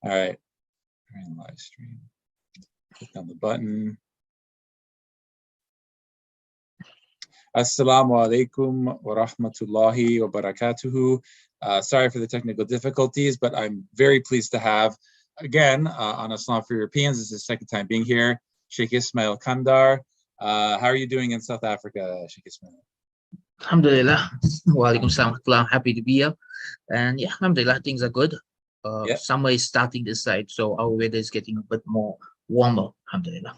All right. Live stream. Click on the button. Assalamu alaikum wa rahmatullahi wa barakatuhu. Sorry for the technical difficulties, but I'm very pleased to have, again, on Islam for Europeans, this is the second time being here, Sheikh Ismail Kamdar. How are you doing in South Africa, Sheikh Ismail? Alhamdulillah. Wa alaikum salam. I'm happy to be here. And yeah, alhamdulillah, things are good. Summer is starting this side, so our weather is getting a bit more warmer, alhamdulillah.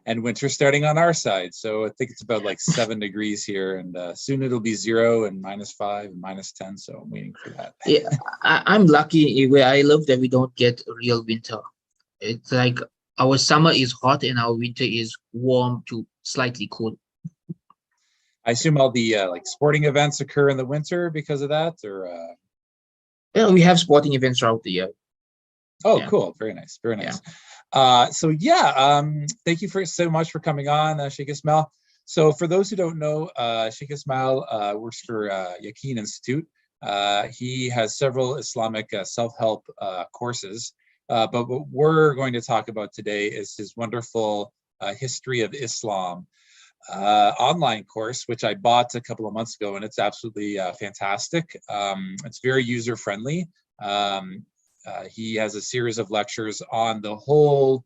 And winter starting on our side. So I think it's about like 7 degrees here, and soon it'll be 0 and -5 and -10. So I'm waiting for that. Yeah, I'm lucky where I live that we don't get real winter. It's like our summer is hot and our winter is warm to slightly cool. I assume all the like sporting events occur in the winter because of that, or? Yeah, we have sporting events throughout the year. Oh, yeah. Cool! Very nice, very nice. Yeah. Thank you so much for coming on, Sheikh Ismail. So for those who don't know, Sheikh Ismail works for Yaqeen Institute. He has several Islamic self-help courses, but what we're going to talk about today is his wonderful History of Islam online course, which I bought a couple of months ago, and it's absolutely fantastic. It's very user-friendly. He has a series of lectures on the whole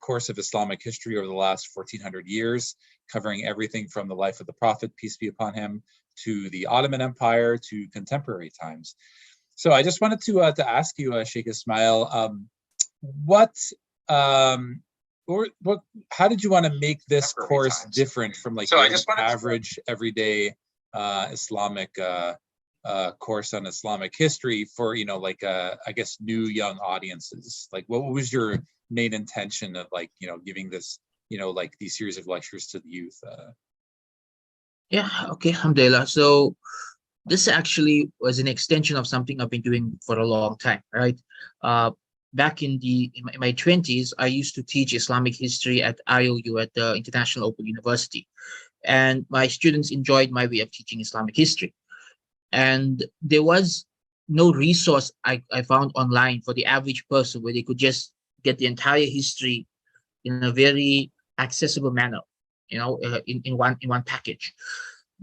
course of Islamic history over the last 1400 years, covering everything from the life of the Prophet, peace be upon him, to the Ottoman Empire, to contemporary times. So I just wanted to ask you, Sheikh Ismail, how did you want to make this course different from like the average everyday Islamic course on Islamic history for, you know, like I guess new young audiences? Like what was your main intention of, like, you know, giving this, you know, like these series of lectures to the youth? Yeah, okay, alhamdulillah. So this actually was an extension of something I've been doing for a long time, right? Back in my 20s, I used to teach Islamic history at IOU, at the International Open University. And my students enjoyed my way of teaching Islamic history. And there was no resource I found online for the average person where they could just get the entire history in a very accessible manner, you know, in one package.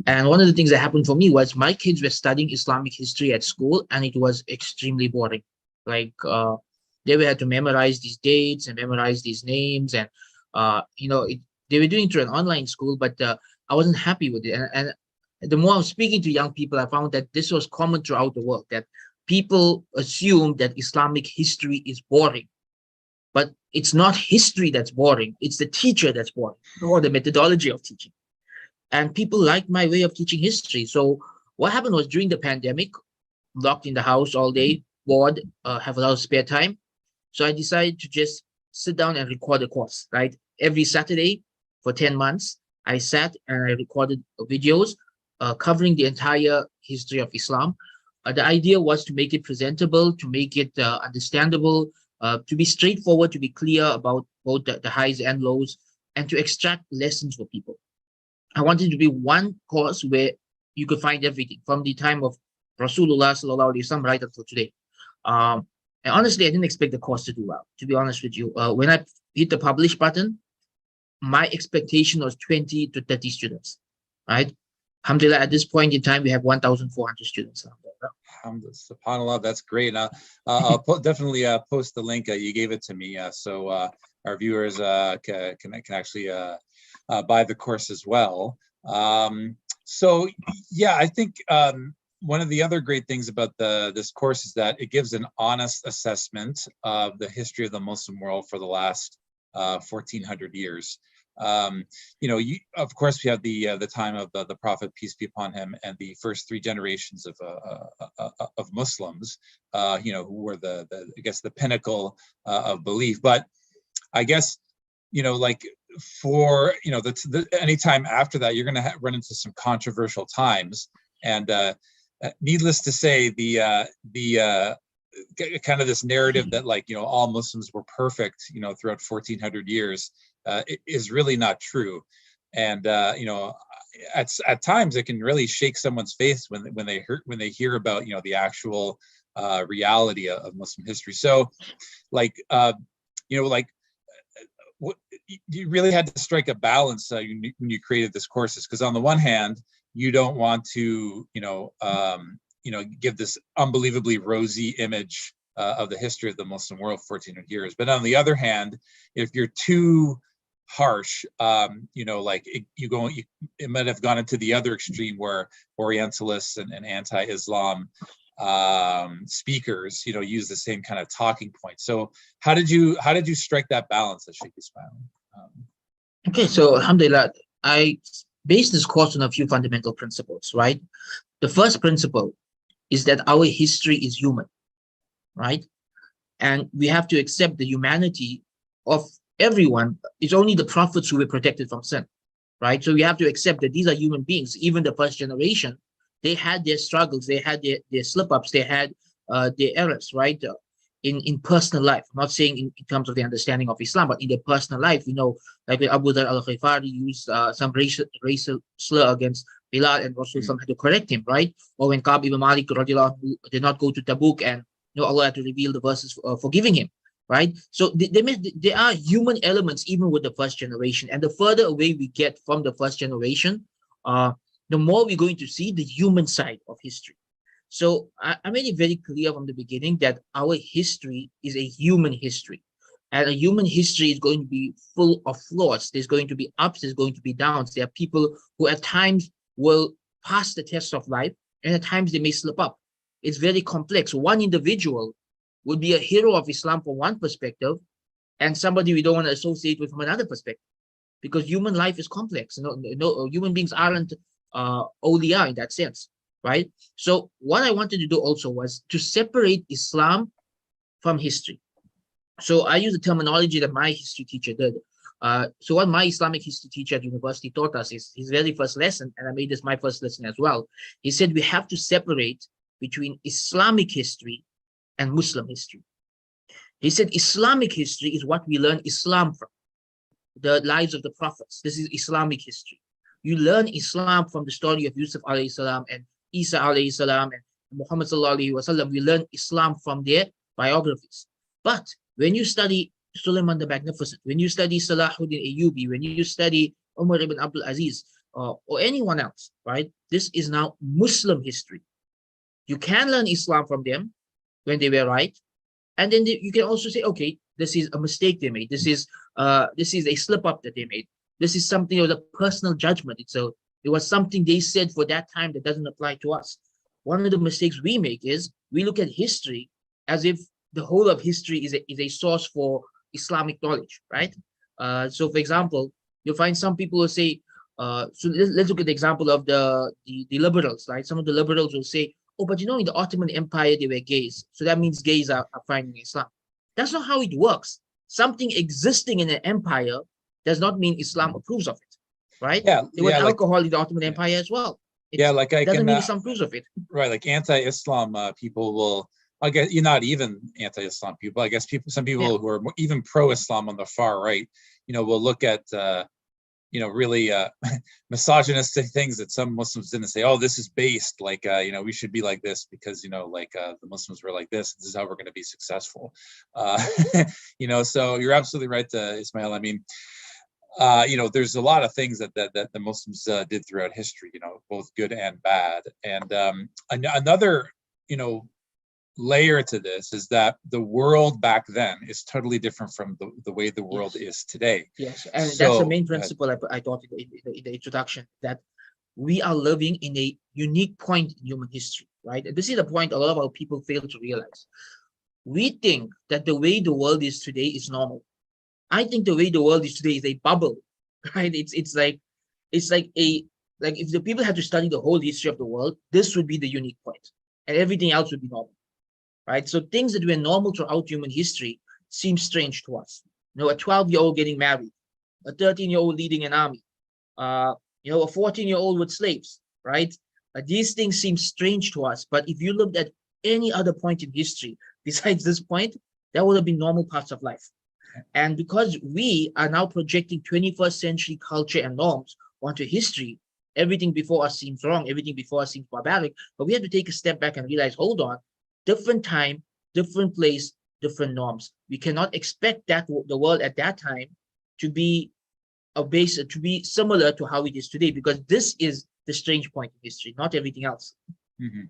And one of the things that happened for me was my kids were studying Islamic history at school, and it was extremely boring. Like they had to memorize these dates and memorize these names, and you know, they were doing it through an online school, but I wasn't happy with it. And the more I'm speaking to young people, I found that this was common throughout the world, that people assume that Islamic history is boring. But it's not history that's boring, it's the teacher that's boring, or the methodology of teaching. And people like my way of teaching history. So what happened was, during the pandemic, locked in the house all day, bored, have a lot of spare time. So I decided to just sit down and record a course, right? Every Saturday for 10 months, I sat and I recorded videos covering the entire history of Islam. The idea was to make it presentable, to make it understandable, to be straightforward, to be clear about both the highs and lows, and to extract lessons for people. I wanted to be one course where you could find everything from the time of Rasulullah sallallahu alaihi wasallam right up to today. And honestly, I didn't expect the course to do well, to be honest with you. When I hit the publish button, my expectation was 20 to 30 students, right? Alhamdulillah, at this point in time, we have 1,400 students. SubhanAllah, that's great. I'll definitely post the link. You gave it to me, so our viewers can actually buy the course as well. So yeah, I think one of the other great things about this course is that it gives an honest assessment of the history of the Muslim world for the last 1400 years. You know, of course, we have the time of the Prophet, peace be upon him, and the first 3 generations of Muslims, you know, who were I guess the pinnacle of belief. But I guess, you know, like for, you know, any time after that, you're going to run into some controversial times. And needless to say, the kind of this narrative that, like, you know, all Muslims were perfect, you know, throughout 1400 years is really not true. And you know, at times it can really shake someone's face when they hear about, you know, the actual reality of Muslim history. So, like, like, what, you really had to strike a balance when you created this courses, because on the one hand, you don't want to, give this unbelievably rosy image of the history of the Muslim world, 1400 years. But on the other hand, if you're too harsh, it might have gone into the other extreme where Orientalists and anti-Islam speakers, use the same kind of talking points. So how did you strike that balance at Sheikh Ismail? Okay, so alhamdulillah, I based this course on a few fundamental principles, right? The first principle is that our history is human, right? And we have to accept the humanity of everyone. It's only the prophets who were protected from sin, right? So we have to accept that these are human beings. Even the first generation, they had their struggles, they had their slip-ups, they had their errors, right? In personal life. I'm not saying in terms of the understanding of Islam, but in their personal life, like Abu Dhar al-Khifari used some racial slur against Bilal, and Rasul had to correct him, right? Or when Ka'b ibn Malik did not go to Tabuk, and Allah had to reveal the verses forgiving him, right? So there are human elements even with the first generation, and the further away we get from the first generation, the more we're going to see the human side of history. So I made it very clear from the beginning that our history is a human history, and a human history is going to be full of flaws. There's going to be ups, there's going to be downs. There are people who at times will pass the test of life, and at times they may slip up. It's very complex. One individual would be a hero of Islam from one perspective, and somebody we don't want to associate with from another perspective, because human life is complex. Human beings aren't awliya in that sense, right? So what I wanted to do also was to separate Islam from history. So I use the terminology that my history teacher did. So what my Islamic history teacher at university taught us is his very first lesson, and I made this my first lesson as well. He said we have to separate between Islamic history and Muslim history. He said Islamic history is what we learn Islam from, the lives of the prophets. This is Islamic history. You learn Islam from the story of Yusuf alayhi salam and Isa alayhi salam and Muhammad sallallahu alayhi wasallam. We learn Islam from their biographies. But when you study Suleiman the Magnificent, when you study Salahuddin Ayyubi, when you study Umar ibn Abdul Aziz, or anyone else, right? This is now Muslim history. You can learn Islam from them when they were right, and then you can also say, okay, this is a mistake they made. This is a slip up that they made. This is something of a personal judgment. It was something they said for that time that doesn't apply to us. One of the mistakes we make is we look at history as if the whole of history is a source for Islamic knowledge, right? So, for example, you'll find some people will say, so let's look at the example of the liberals, right? Some of the liberals will say, oh, but in the Ottoman Empire, they were gays. So that means gays are fine in Islam. That's not how it works. Something existing in an empire does not mean Islam approves of it, right? Yeah, there was alcohol in the Ottoman Empire as well. Doesn't mean Islam approves of it. Right, like anti-Islam people will, I guess, you're not even anti-Islam people. I guess some people who are even pro-Islam on the far right, will look at, really misogynistic things that some Muslims didn't say. Oh, this is based like, we should be like this because, the Muslims were like this. This is how we're going to be successful. So you're absolutely right, Ismail. I mean, there's a lot of things that the Muslims did throughout history, both good and bad. And another, layer to this is that the world back then is totally different from the way the world is today. Yes, and that's the main principle I taught in the introduction, that we are living in a unique point in human history, right? And this is the point a lot of our people fail to realize. We think that the way the world is today is normal. I think the way the world is today is a bubble, right? It's like if the people had to study the whole history of the world, this would be the unique point, and everything else would be normal, right? So things that were normal throughout human history seem strange to us. A 12-year-old getting married, a 13-year-old leading an army, a 14-year-old with slaves, right? These things seem strange to us, but if you looked at any other point in history besides this point, that would have been normal parts of life. And because we are now projecting 21st century culture and norms onto history, everything before us seems wrong, everything before us seems barbaric, but we have to take a step back and realize, hold on, different time, different place, different norms. We cannot expect that the world at that time to be to be similar to how it is today, because this is the strange point in history, not everything else. Mhm.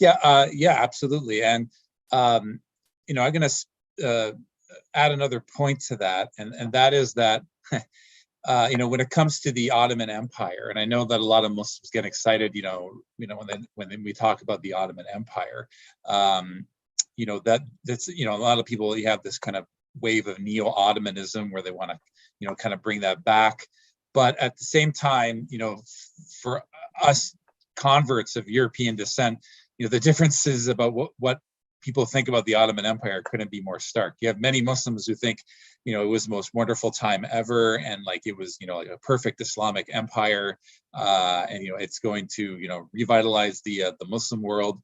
Yeah, yeah, absolutely. And I'm going to add another point to that, and that is that when it comes to the Ottoman Empire, and I know that a lot of Muslims get excited, when we talk about the Ottoman Empire, that's a lot of people, you have this kind of wave of neo-Ottomanism where they want to, kind of bring that back. But at the same time, for us converts of European descent, the differences about what people think about the Ottoman Empire couldn't be more stark. You have many Muslims who think, it was the most wonderful time ever, and like it was, like a perfect Islamic empire, and it's going to, revitalize the Muslim world.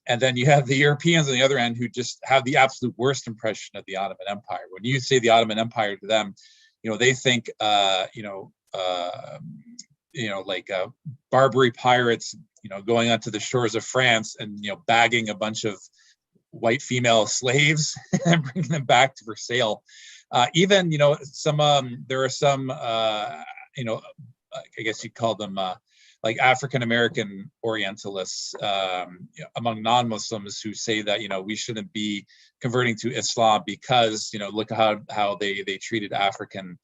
And then you have the Europeans on the other end who just have the absolute worst impression of the Ottoman Empire. When you say the Ottoman Empire to them, they think, like Barbary pirates, going onto the shores of France and bagging a bunch of white female slaves and bringing them back for sale. Even some there are some I guess you'd call them like African American Orientalists among non-Muslims who say that we shouldn't be converting to Islam because look how they treated African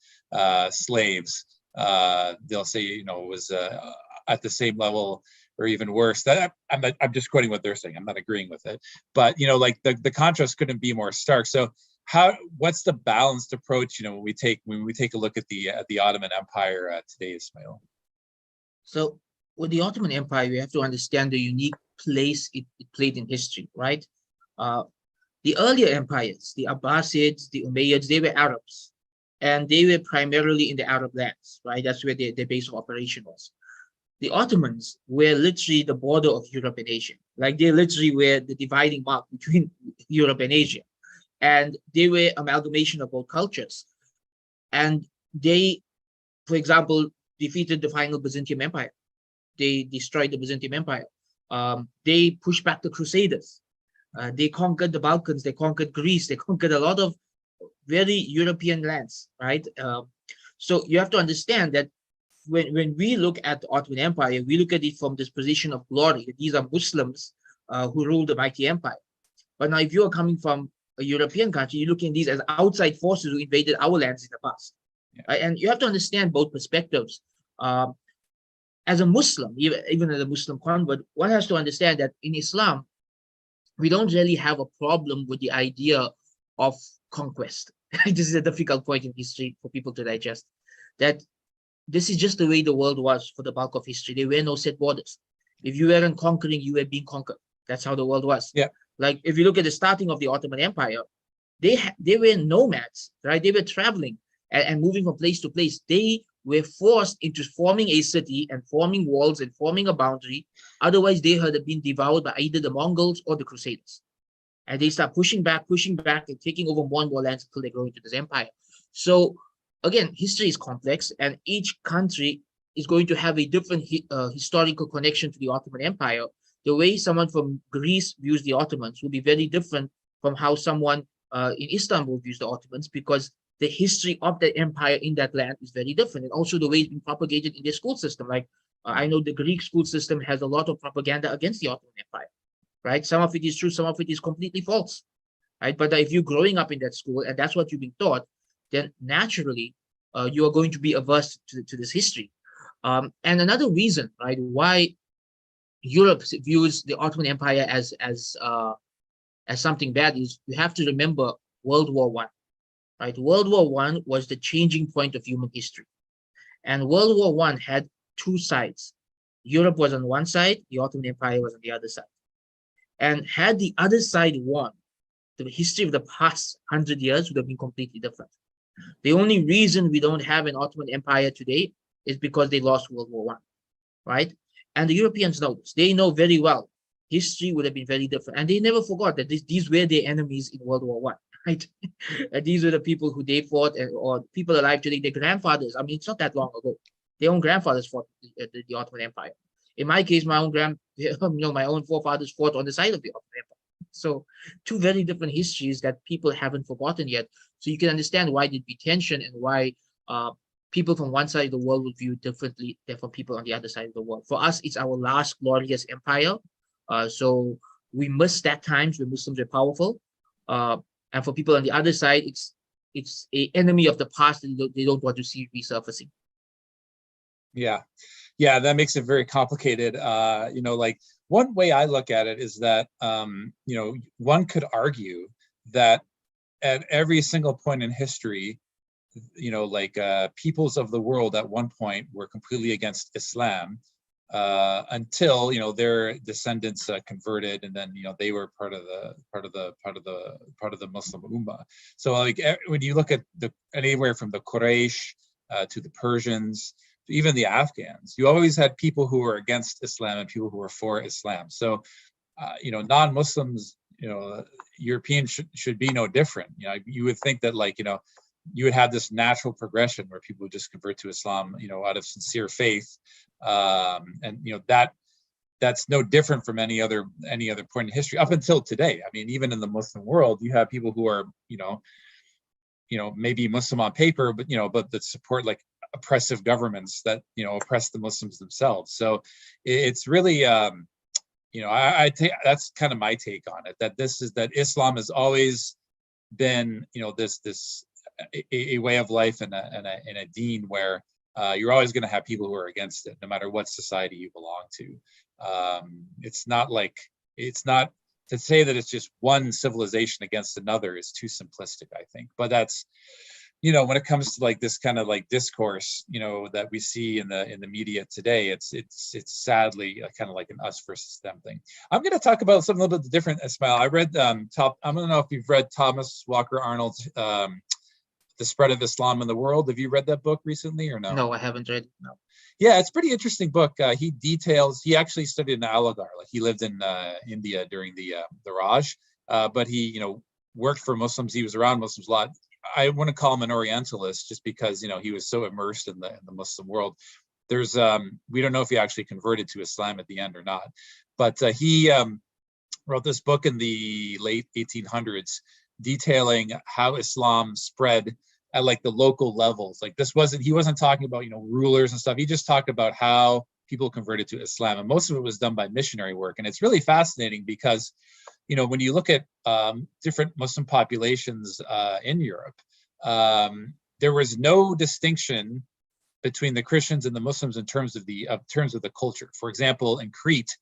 slaves. They'll say it was at the same level or even worse. That I'm just quoting what they're saying. I'm not agreeing with it, but like the contrast couldn't be more stark. So what's the balanced approach when we take a look at the Ottoman Empire today, Ismail? So with the Ottoman Empire, we have to understand the unique place it played in history, right? The earlier empires, the Abbasids, the Umayyads, they were Arabs, and they were primarily in the Arab lands, right? That's where their base of operation was. The Ottomans were literally the border of Europe and Asia. Like they literally were the dividing mark between Europe and Asia. And they were amalgamation of both cultures. And they, for example, defeated the final Byzantium Empire. They destroyed the Byzantium Empire. They pushed back the Crusaders. They conquered the Balkans. They conquered Greece. They conquered a lot of very European lands, right? So you have to understand that when we look at the Ottoman Empire, we look at it from this position of glory. These are Muslims who ruled the mighty empire. But now if you're coming from a European country, you're looking at these as outside forces who invaded our lands in the past. Yeah. Right? And you have to understand both perspectives. As a Muslim, even as a Muslim convert, one has to understand that in Islam, we don't really have a problem with the idea of conquest. This is a difficult point in history for people to digest, that this is just the way the world was for the bulk of history. There were no set borders. If you weren't conquering, you were being conquered. That's how the world was. Yeah. Like if you look at the starting of the Ottoman Empire, they were nomads, right? They were traveling and moving from place to place. They were forced into forming a city and forming walls and forming a boundary. Otherwise, they had been devoured by either the Mongols or the Crusaders. And they start pushing back, and taking over more and more lands until they grow into this empire. So again, history is complex, and each country is going to have a different historical connection to the Ottoman Empire. The way someone from Greece views the Ottomans will be very different from how someone in Istanbul views the Ottomans, because the history of the empire in that land is very different. And also the way it's been propagated in their school system. Like I know the Greek school system has a lot of propaganda against the Ottoman Empire, right? Some of it is true, some of it is completely false, right? But if you're growing up in that school and that's what you've been taught, then naturally you are going to be averse to this history. And another reason, right, why Europe views the Ottoman Empire as something bad is you have to remember World War I, right? World War I was the changing point of human history. And World War I had two sides. Europe was on one side, the Ottoman Empire was on the other side. And had the other side won, the history of the past 100 years would have been completely different. The only reason we don't have an Ottoman Empire today is because they lost World War I, right? And the Europeans know this. They know very well history would have been very different. And they never forgot that these were their enemies in World War I, right? And these were the people who they fought, or people alive today, their grandfathers. I mean, it's not that long ago. Their own grandfathers fought the Ottoman Empire. In my case, my own forefathers fought on the side of the Ottoman Empire. So two very different histories that people haven't forgotten yet. So you can understand why there'd be tension and why uh, people from one side of the world would view it differently than from people on the other side of the world. For us, it's our last glorious empire. So we miss that times when Muslims were powerful. Uh, and for people on the other side, it's a enemy of the past that they don't want to see resurfacing. Yeah. Yeah, that makes it very complicated. Like one way I look at it is that, one could argue that at every single point in history, peoples of the world at one point were completely against Islam, until their descendants converted, and then they were part of the Muslim Ummah. So like when you look at anywhere from the Quraysh to the Persians, even the Afghans, you always had people who were against Islam and people who were for Islam. So non-Muslims, Europeans should be no different. You would think that you would have this natural progression where people would just convert to Islam, out of sincere faith, and that's no different from any other point in history up until today. I mean, even in the Muslim world, you have people who are maybe Muslim on paper, but that support like oppressive governments that oppress the Muslims themselves. So it's really I take that's kind of my take on it, that Islam has always been this a way of life and a deen where you're always going to have people who are against it, no matter what society you belong to. It's not to say that it's just one civilization against another is too simplistic, I think. But that's when it comes to like this kind of like discourse, that we see in the media today, it's sadly kind of like an us versus them thing. I'm going to talk about something a little bit different, Ismail. I read I don't know if you've read Thomas Walker Arnold's The Spread of Islam in the World. Have you read that book recently or no? No, I haven't read it. No. Yeah, it's a pretty interesting book. He actually studied in Aligarh. Like he lived in India during the Raj, but he worked for Muslims. He was around Muslims a lot. I want to call him an Orientalist just because he was so immersed in the Muslim world. There's we don't know if he actually converted to Islam at the end or not, but he wrote this book in the late 1800s detailing how Islam spread at like the local levels. Like he wasn't talking about rulers and stuff. He just talked about how people converted to Islam, and most of it was done by missionary work. And it's really fascinating because when you look at different Muslim populations in Europe, there was no distinction between the Christians and the Muslims in terms of the culture. For example, in Crete,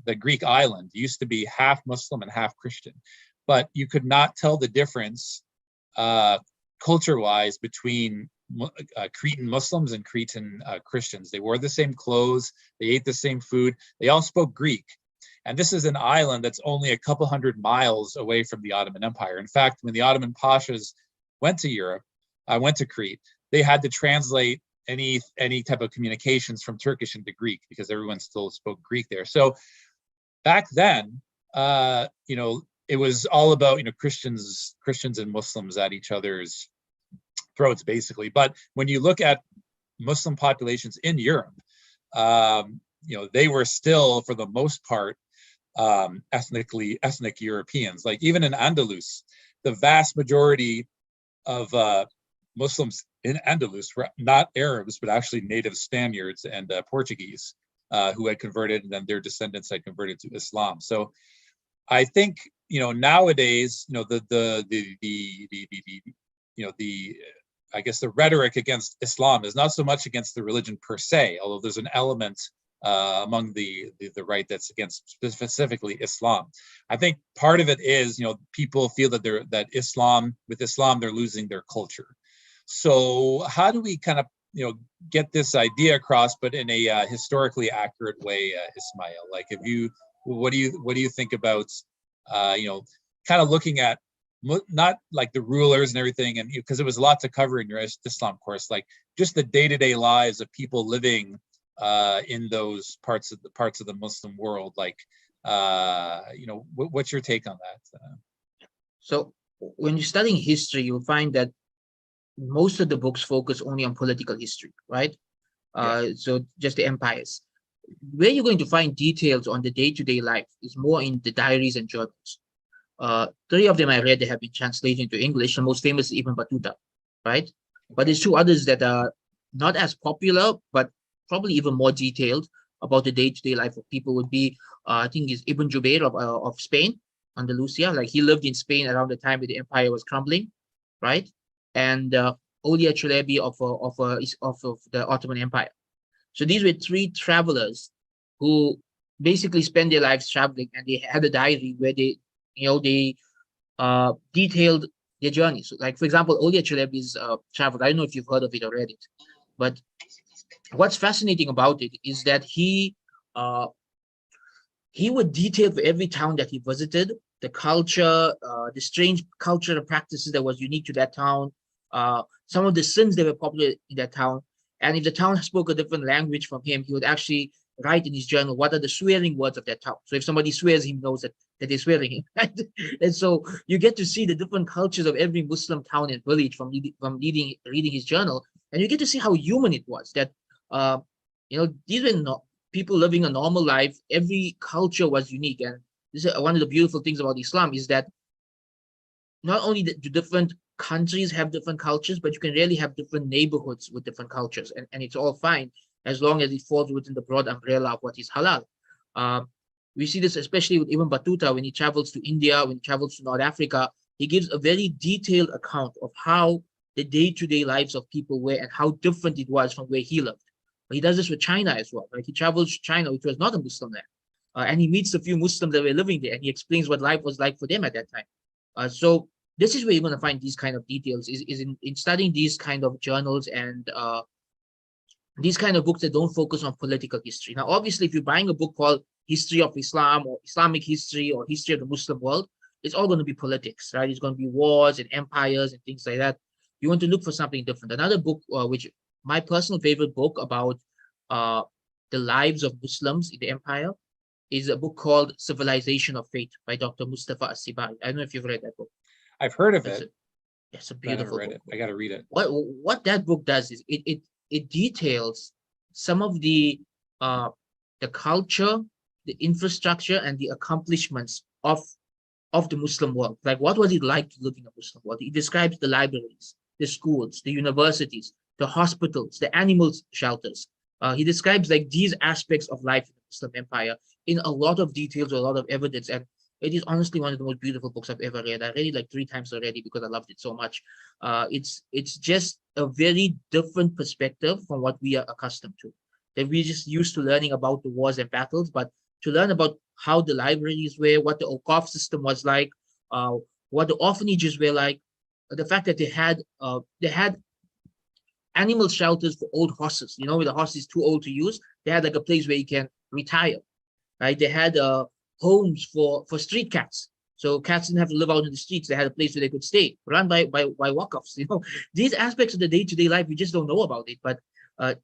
the Greek island, used to be half Muslim and half Christian, but you could not tell the difference culture-wise between Cretan Muslims and Cretan Christians. They wore the same clothes, they ate the same food, they all spoke Greek. And this is an island that's only a couple hundred miles away from the Ottoman Empire. In fact, when the Ottoman Pashas went to Crete, they had to translate any type of communications from Turkish into Greek because everyone still spoke Greek there. So back then, it was all about Christians and Muslims at each other's throats, basically. But when you look at Muslim populations in Europe, they were still, for the most part, ethnic Europeans. Like even in Andalus, the vast majority of Muslims in Andalus were not Arabs, but actually native Spaniards and Portuguese who had converted, and then their descendants had converted to Islam. So I think nowadays I guess the rhetoric against Islam is not so much against the religion per se, although there's an element among the right that's against specifically Islam. I think part of it is people feel that Islam they're losing their culture. So how do we kind of get this idea across, but in a historically accurate way, Ismail? Like, what do you think about kind of looking at not like the rulers and everything, and because it was a lot to cover in your Islam course, like just the day-to-day lives of people living in those parts of the Muslim world. Like, what's your take on that? So when you're studying history, you'll find that most of the books focus only on political history, right? So just the empires. where you're going to find details on the day-to-day life is more in the diaries and journals. Three of them I read that have been translated into English. The most famous is Ibn Battuta, right? But there's two others that are not as popular, but probably even more detailed about the day-to-day life of people would be, I think is Ibn Jubair of Spain, Andalusia. Like he lived in Spain around the time where the empire was crumbling, right? And Olia Chalebi of the Ottoman Empire. So these were three travelers who basically spent their lives traveling, and they had a diary where they detailed their journey. So, like for example, Olia Chalebi's travel. I don't know if you've heard of it or read it, but what's fascinating about it is that uh, he would detail for every town that he visited the culture, the strange cultural practices that was unique to that town, some of the sins that were popular in that town. And if the town spoke a different language from him, he would actually write in his journal what are the swearing words of that town. So if somebody swears, he knows that they're swearing him. Right? And so you get to see the different cultures of every Muslim town and village from reading his journal, and you get to see how human it was. That these were not people living a normal life. Every culture was unique, and this is one of the beautiful things about Islam is that not only do different countries have different cultures, but you can really have different neighborhoods with different cultures, and it's all fine as long as it falls within the broad umbrella of what is halal. We see this especially with Ibn Battuta when he travels to India, when he travels to North Africa. He gives a very detailed account of how the day-to-day lives of people were and how different it was from where he lived. But he does this with China as well. Right? He travels to China, which was not a Muslim land, and he meets a few Muslims that were living there, and he explains what life was like for them at that time. So this is where you're going to find these kind of details is in studying these kind of journals and these kind of books that don't focus on political history. Now, obviously, if you're buying a book called History of Islam or Islamic History or History of the Muslim World, it's all going to be politics, right? It's going to be wars and empires and things like that. You want to look for something different. Another book, which my personal favorite book about the lives of Muslims in the empire, is a book called Civilization of Fate by Dr. Mustafa As-Sibai. I don't know if you've read that book. I've heard of it. It's a beautiful book. I got to read it. What that book does is it details some of the culture, the infrastructure, and the accomplishments of the Muslim world. Like, what was it like to live in a Muslim world? It describes the libraries, the schools, the universities, the hospitals, the animal shelters. He describes like these aspects of life in the Muslim empire in a lot of details, a lot of evidence, and it is honestly one of the most beautiful books I've ever read. I read it like 3 times already because I loved it so much. It's just a very different perspective from what we are accustomed to. That we're just used to learning about the wars and battles, but to learn about how the libraries were, what the Awqaf system was like, what the orphanages were like, the fact that they had animal shelters for old horses. You know, when the horse is too old to use, they had like a place where you can retire. Right? They had homes for street cats. So cats didn't have to live out in the streets. They had a place where they could stay, run by walk-offs. You know, these aspects of the day-to-day life, we just don't know about it. But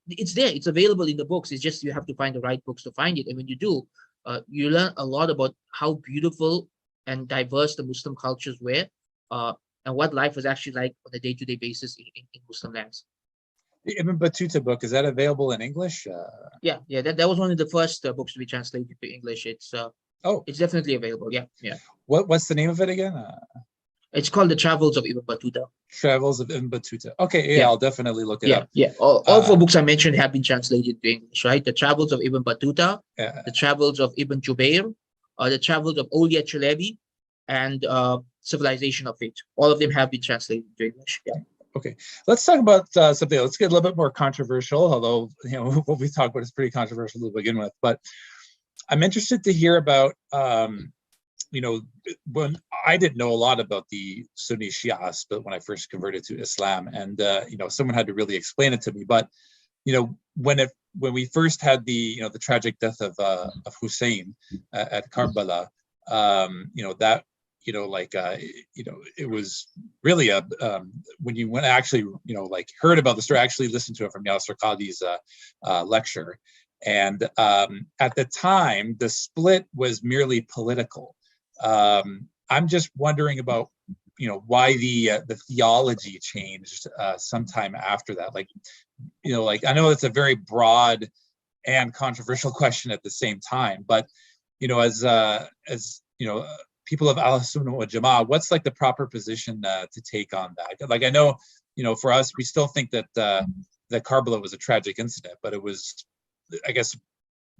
it's there. It's available in the books. It's just you have to find the right books to find it. And when you do, you learn a lot about how beautiful and diverse the Muslim cultures were, and what life was actually like on a day-to-day basis in Muslim lands. The Ibn Battuta book, is that available in English? Yeah, that was one of the first books to be translated to English. It's definitely available. Yeah. What's the name of it again? It's called The Travels of Ibn Battuta. Travels of Ibn Battuta. Okay, yeah, I'll definitely look it up. Yeah, all 4 books I mentioned have been translated to English, right? The Travels of Ibn Battuta, The Travels of Ibn Jubair, The Travels of Awliya Chalebi, and Civilization of Fate. All of them have been translated to English. Yeah. Okay, let's talk about something. Let's get a little bit more controversial, although what we talk about is pretty controversial to begin with. But I'm interested to hear about, when I didn't know a lot about the Sunni Shias, but when I first converted to Islam, and someone had to really explain it to me. But when we first had the tragic death of Hussein at Karbala, it was really when you went actually, heard about the story, actually listened to it from Yasser Qadi's lecture. And at the time, the split was merely political. I'm just wondering about, why the theology changed sometime after that. I know it's a very broad and controversial question at the same time. But as people of Al Sunnah wal Jama'ah, what's like the proper position to take on that? Like I know, for us, we still think that that Karbala was a tragic incident, but it was, I guess,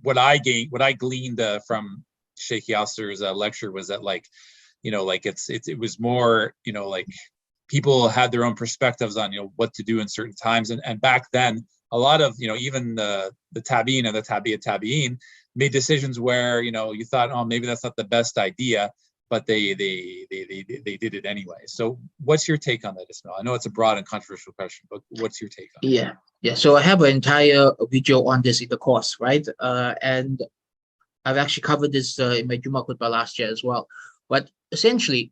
what I gleaned from Sheikh Yasser's lecture was that it was more, like people had their own perspectives on what to do in certain times, and back then a lot of even the tabi'in and the tabi'in made decisions where you thought, oh, maybe that's not the best idea, but they did it anyway. So what's your take on that, Ismail? I know it's a broad and controversial question, but what's your take on it? Yeah. So I have an entire video on this in the course, right? And I've actually covered this in my Jummah khutbah last year as well. But essentially,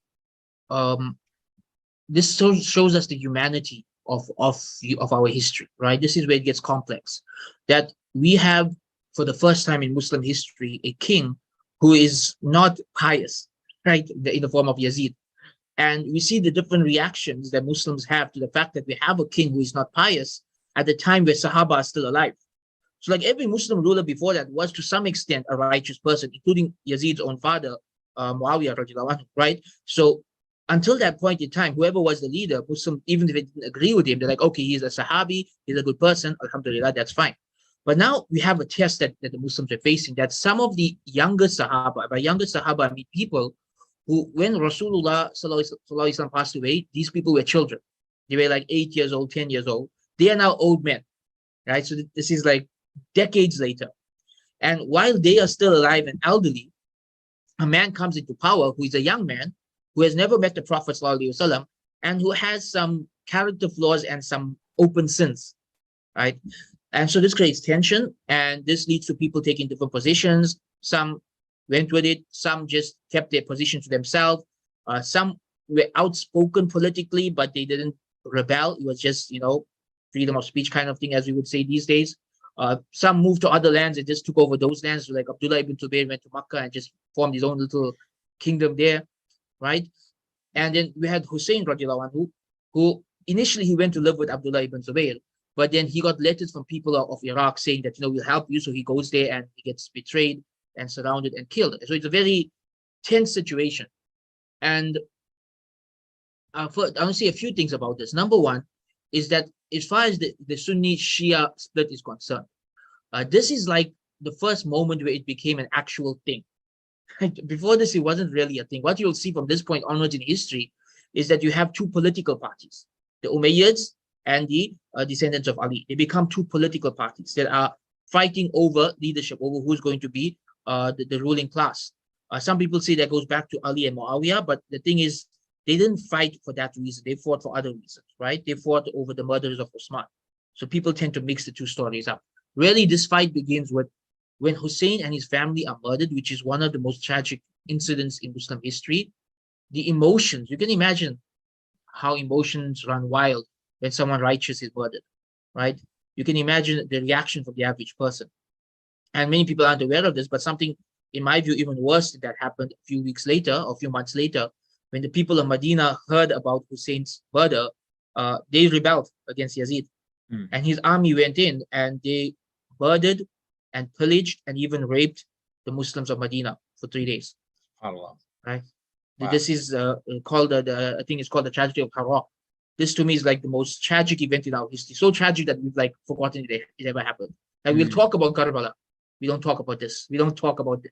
this shows us the humanity of our history, right? This is where it gets complex. That we have, for the first time in Muslim history, a king who is not pious, right? In the form of Yazid. And we see the different reactions that Muslims have to the fact that we have a king who is not pious at the time where Sahaba are still alive. So like every Muslim ruler before that was to some extent a righteous person, including Yazid's own father, Muawiyah radiallahu anhu, right? So until that point in time, whoever was the leader, Muslim, even if they didn't agree with him, they're like, okay, he's a Sahabi, he's a good person, alhamdulillah, that's fine. But now we have a test that the Muslims are facing, that some of the younger Sahaba, by younger Sahaba, I mean people who, when Rasulullah sallallahu alaihi wasallam passed away, these people were children. They were like 8 years old, 10 years old. They are now old men, right? So this is like decades later. And while they are still alive and elderly, a man comes into power who is a young man, who has never met the Prophet ﷺ, and who has some character flaws and some open sins, right? And so this creates tension, and this leads to people taking different positions. Some went with it, some just kept their position to themselves. Some were outspoken politically, but they didn't rebel. It was just, freedom of speech kind of thing, as we would say these days. Some moved to other lands and just took over those lands. So like Abdullah ibn Zubayr went to Makkah and just formed his own little kingdom there, right? And then we had Hussein radiallahu anhu, who initially he went to live with Abdullah ibn Zubayr, but then he got letters from people of Iraq saying that, we'll help you. So he goes there and he gets betrayed and surrounded and killed. So it's a very tense situation. And I want to say a few things about this. Number one is that as far as the Sunni Shia split is concerned, this is like the first moment where it became an actual thing. Before this, it wasn't really a thing. What you'll see from this point onwards in history is that you have two political parties, the Umayyads and the descendants of Ali. They become two political parties that are fighting over leadership, over who's going to be the ruling class. Some people say that goes back to Ali and Muawiyah, but the thing is, they didn't fight for that reason. They fought for other reasons, right? They fought over the murders of Osman. So people tend to mix the two stories up. Really, this fight begins with when Hussein and his family are murdered, which is one of the most tragic incidents in Muslim history. The emotions, you can imagine how emotions run wild when someone righteous is murdered, right? You can imagine the reaction from the average person. And many people aren't aware of this, but something, in my view, even worse that happened a few weeks later, or a few months later, when the people of Medina heard about Hussein's murder, they rebelled against Yazid. And his army went in and they murdered and pillaged and even raped the Muslims of Medina for 3 days. Wow. Right? Wow. This is called, I think it's called the tragedy of Hara. This to me is like the most tragic event in our history. So tragic that we've like forgotten it ever happened. Like we'll talk about Karbala. We don't talk about this. We don't talk about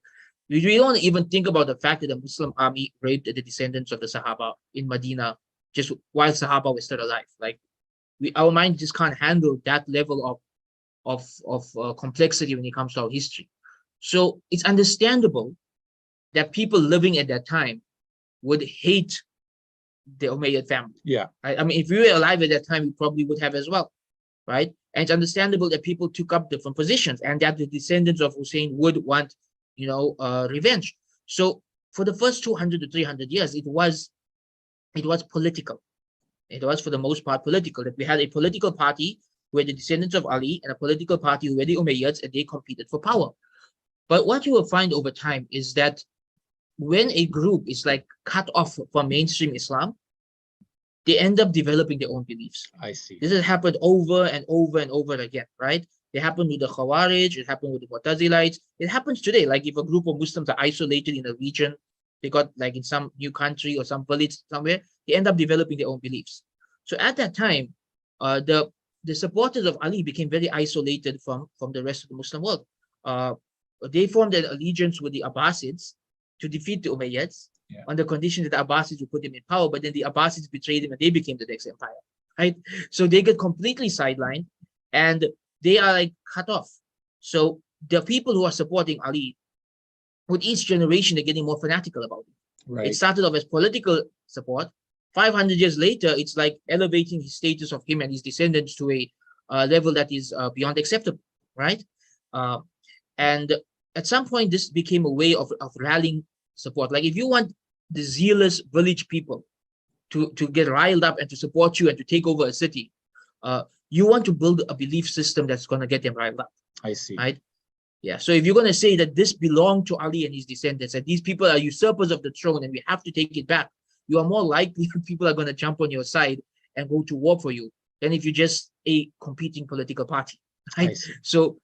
we don't even think about the fact that the Muslim army raped the descendants of the Sahaba in Medina just while Sahaba were still alive. Like our mind just can't handle that level of complexity when it comes to our history. So it's understandable that people living at that time would hate the Umayyad family. Yeah. Right? I mean, if we were alive at that time, we probably would have as well, right? And it's understandable that people took up different positions and that the descendants of Hussein would want, revenge. So for the first 200 to 300 years, it was political. It was for the most part political. That we had a political party who were the descendants of Ali and a political party who were the Umayyads, and they competed for power. But what you will find over time is that when a group is like cut off from mainstream Islam, they end up developing their own beliefs. I see. This has happened over and over and over again, right? It happened with the Khawarij. It happened with the Mu'tazilites. It happens today. Like if a group of Muslims are isolated in a region, they got like in some new country or some village somewhere, they end up developing their own beliefs. So at that time, the supporters of Ali became very isolated from the rest of the Muslim world. Uh, they formed an allegiance with the Abbasids to defeat the Umayyads on the condition that the Abbasids would put them in power, but then the Abbasids betrayed them and they became the next empire, right? So they get completely sidelined and they are like cut off. So the people who are supporting Ali, with each generation, they're getting more fanatical about it. Right. It started off as political support. 500 years later, it's like elevating his status of him and his descendants to a level that is beyond acceptable, right? And at some point, this became a way of rallying support. Like if you want the zealous village people to get riled up and to support you and to take over a city, you want to build a belief system that's going to get them riled up. I see. Right? Yeah. So if you're going to say that this belonged to Ali and his descendants, and these people are usurpers of the throne and we have to take it back, you are more likely people are going to jump on your side and go to war for you than if you're just a competing political party. Right? So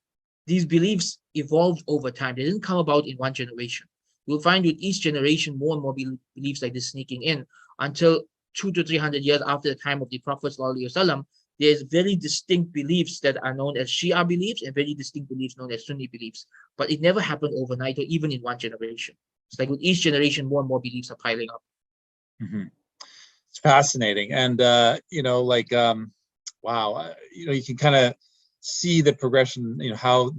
these beliefs evolved over time. They didn't come about in one generation. You'll find with each generation more and more beliefs like this sneaking in until 200 to 300 years after the time of the Prophet ﷺ, there's very distinct beliefs that are known as Shia beliefs and very distinct beliefs known as Sunni beliefs. But it never happened overnight or even in one generation. It's like with each generation, more and more beliefs are piling up. Mm-hmm. It's fascinating. And, wow, you can kind of see the progression, how,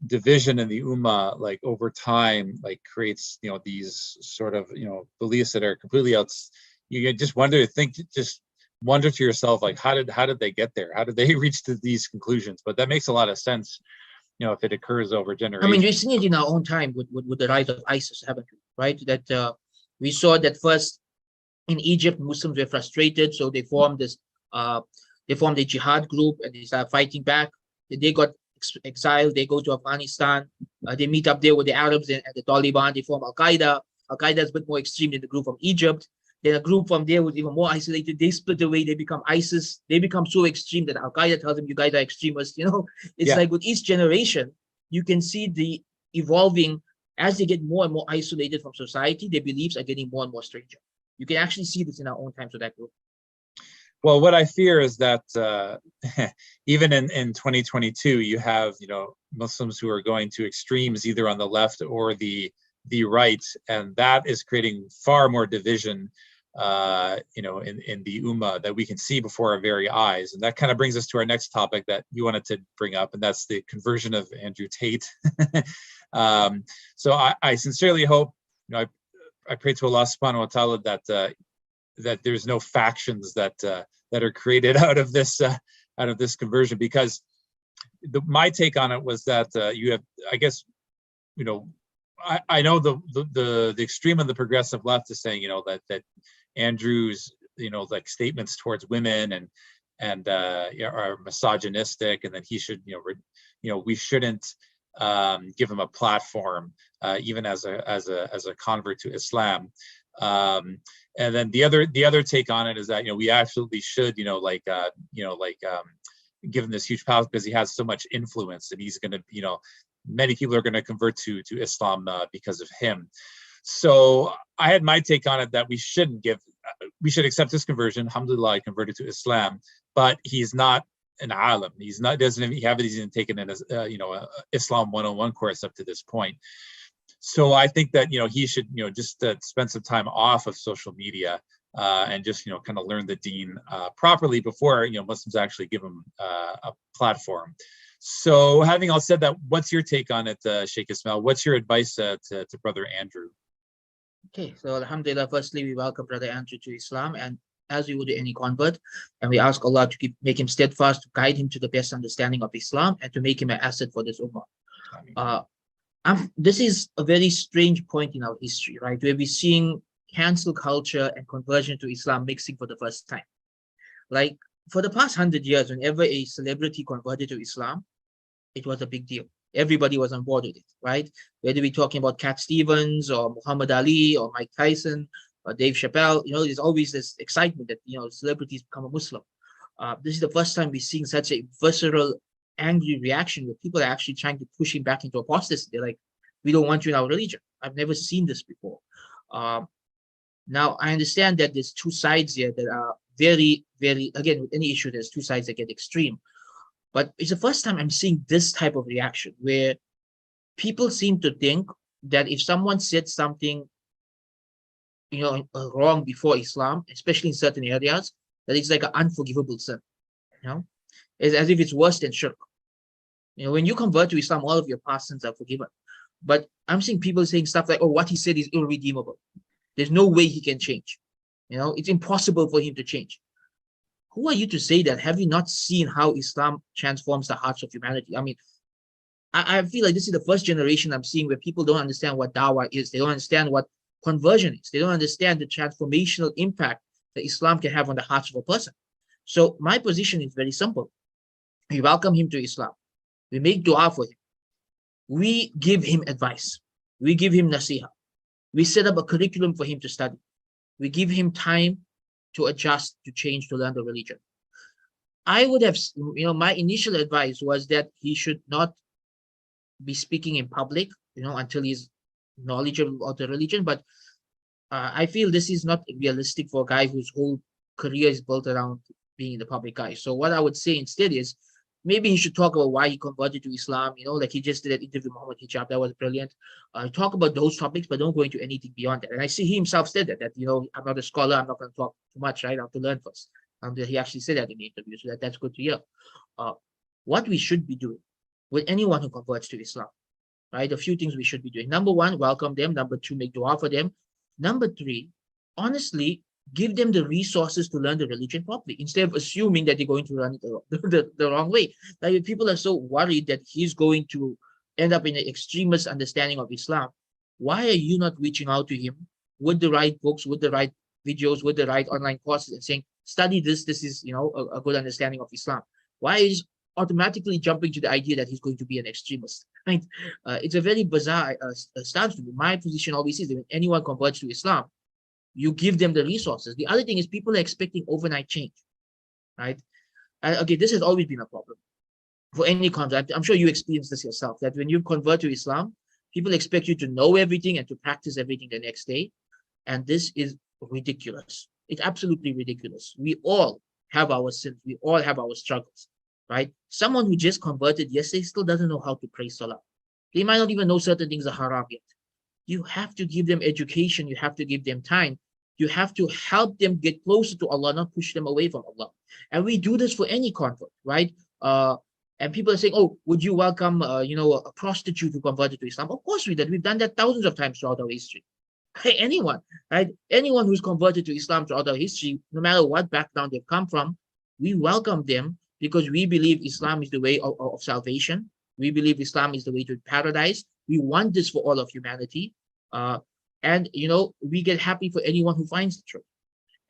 division in the Ummah, like over time, like creates, these sort of, beliefs that are completely out. You just wonder to yourself, like, how did they get there? How did they reach to these conclusions? But that makes a lot of sense, if it occurs over generations. I mean, we've seen it in our own time with the rise of ISIS, haven't we? Right? That we saw that first in Egypt, Muslims were frustrated, so they formed this. They formed a jihad group and they started fighting back. They got exiled. They go to Afghanistan. They meet up there with the Arabs and the Taliban. They form Al Qaeda. Al Qaeda is a bit more extreme than the group from Egypt. Then a group from there was even more isolated. They split away. They become ISIS. They become so extreme that Al Qaeda tells them, "You guys are extremists." It's like with each generation, you can see the evolving as they get more and more isolated from society. Their beliefs are getting more and more stranger. You can actually see this in our own times with that group. Well, what I fear is that even in 2022, you have Muslims who are going to extremes either on the left or the right, and that is creating far more division in the Ummah that we can see before our very eyes. And that kind of brings us to our next topic that you wanted to bring up, and that's the conversion of Andrew Tate. So I sincerely hope, I pray to Allah subhanahu wa ta'ala that there's no factions that are created out of this conversion, because my take on it was that you have, I guess, I know the extreme of the progressive left is saying, that Andrew's, like statements towards women and are misogynistic, and that he should, we shouldn't give him a platform, even as a convert to Islam. And then the other take on it is that, we absolutely should, give him this huge power because he has so much influence, and he's going to, many people are going to convert to Islam because of him. So I had my take on it that we should accept his conversion. Alhamdulillah, he converted to Islam, but he's not an alim. He's even taken an Islam 101 course up to this point. So I think that he should just spend some time off of social media and just kind of learn the deen properly before Muslims actually give him a platform. So having all said that, what's your take on it, Sheikh Ismail? What's your advice to Brother Andrew? Okay, so Alhamdulillah, firstly, we welcome Brother Andrew to Islam, and as we would do any convert, and we ask Allah to make him steadfast, to guide him to the best understanding of Islam, and to make him an asset for this ummah. This is a very strange point in our history, right? Where we're seeing cancel culture and conversion to Islam mixing for the first time. Like for the past 100 years, whenever a celebrity converted to Islam, it was a big deal. Everybody was on board with it, right? Whether we're talking about Cat Stevens or Muhammad Ali or Mike Tyson or Dave Chappelle, there's always this excitement that, celebrities become a Muslim. This is the first time we're seeing such a visceral angry reaction where people are actually trying to push him back into apostasy. They're like, we don't want you in our religion. I've never seen this before. Um, Now, I understand that there's two sides here that are very, very, again, with any issue, there's two sides that get extreme. But it's the first time I'm seeing this type of reaction where people seem to think that if someone said something, wrong before Islam, especially in certain areas, that it's like an unforgivable sin. You know, it's as if it's worse than shirk. When you convert to Islam, all of your past sins are forgiven. But I'm seeing people saying stuff like, "Oh, what he said is irredeemable. There's no way he can change. It's impossible for him to change." Who are you to say that? Have you not seen how Islam transforms the hearts of humanity? I mean, I feel like this is the first generation I'm seeing where people don't understand what dawah is. They don't understand what conversion is. They don't understand the transformational impact that Islam can have on the hearts of a person. So my position is very simple. We welcome him to Islam. We make dua for him. We give him advice. We give him nasiha. We set up a curriculum for him to study. We give him time to adjust, to change, to learn the religion. I would have, my initial advice was that he should not be speaking in public, until he's knowledgeable of the religion. But I feel this is not realistic for a guy whose whole career is built around being in the public eye. So what I would say instead is maybe he should talk about why he converted to Islam, like he just did an interview with Muhammad Hijab. That was brilliant. Talk about those topics, but don't go into anything beyond that. And I see he himself said that, I'm not a scholar. I'm not going to talk too much, right? I have to learn first. He actually said that in the interview. So that's good to hear. What we should be doing with anyone who converts to Islam, right? A few things we should be doing. Number one, welcome them. Number two, make dua for them. Number three, honestly, give them the resources to learn the religion properly instead of assuming that they're going to learn it the wrong way. Like people are so worried that he's going to end up in an extremist understanding of Islam. Why are you not reaching out to him with the right books, with the right videos, with the right online courses and saying, study this, this is, a good understanding of Islam? Why is automatically jumping to the idea that he's going to be an extremist, right? It's a very bizarre stance to me. My position always is that when anyone converts to Islam, you give them the resources. The other thing is people are expecting overnight change, right? Okay, this has always been a problem for any convert. I'm sure you experienced this yourself, that when you convert to Islam, people expect you to know everything and to practice everything the next day. And this is ridiculous. It's absolutely ridiculous. We all have our sins. We all have our struggles, right? Someone who just converted yesterday still doesn't know how to pray salah. They might not even know certain things are haram yet. You have to give them education. You have to give them time. You have to help them get closer to Allah, not push them away from Allah. And we do this for any convert, right? And people are saying, "Oh, would you welcome, a prostitute who converted to Islam?" Of course we did. We've done that thousands of times throughout our history. Hey, anyone, right? Anyone who's converted to Islam throughout our history, no matter what background they've come from, we welcome them because we believe Islam is the way of salvation. We believe Islam is the way to paradise. We want this for all of humanity. And, we get happy for anyone who finds the truth.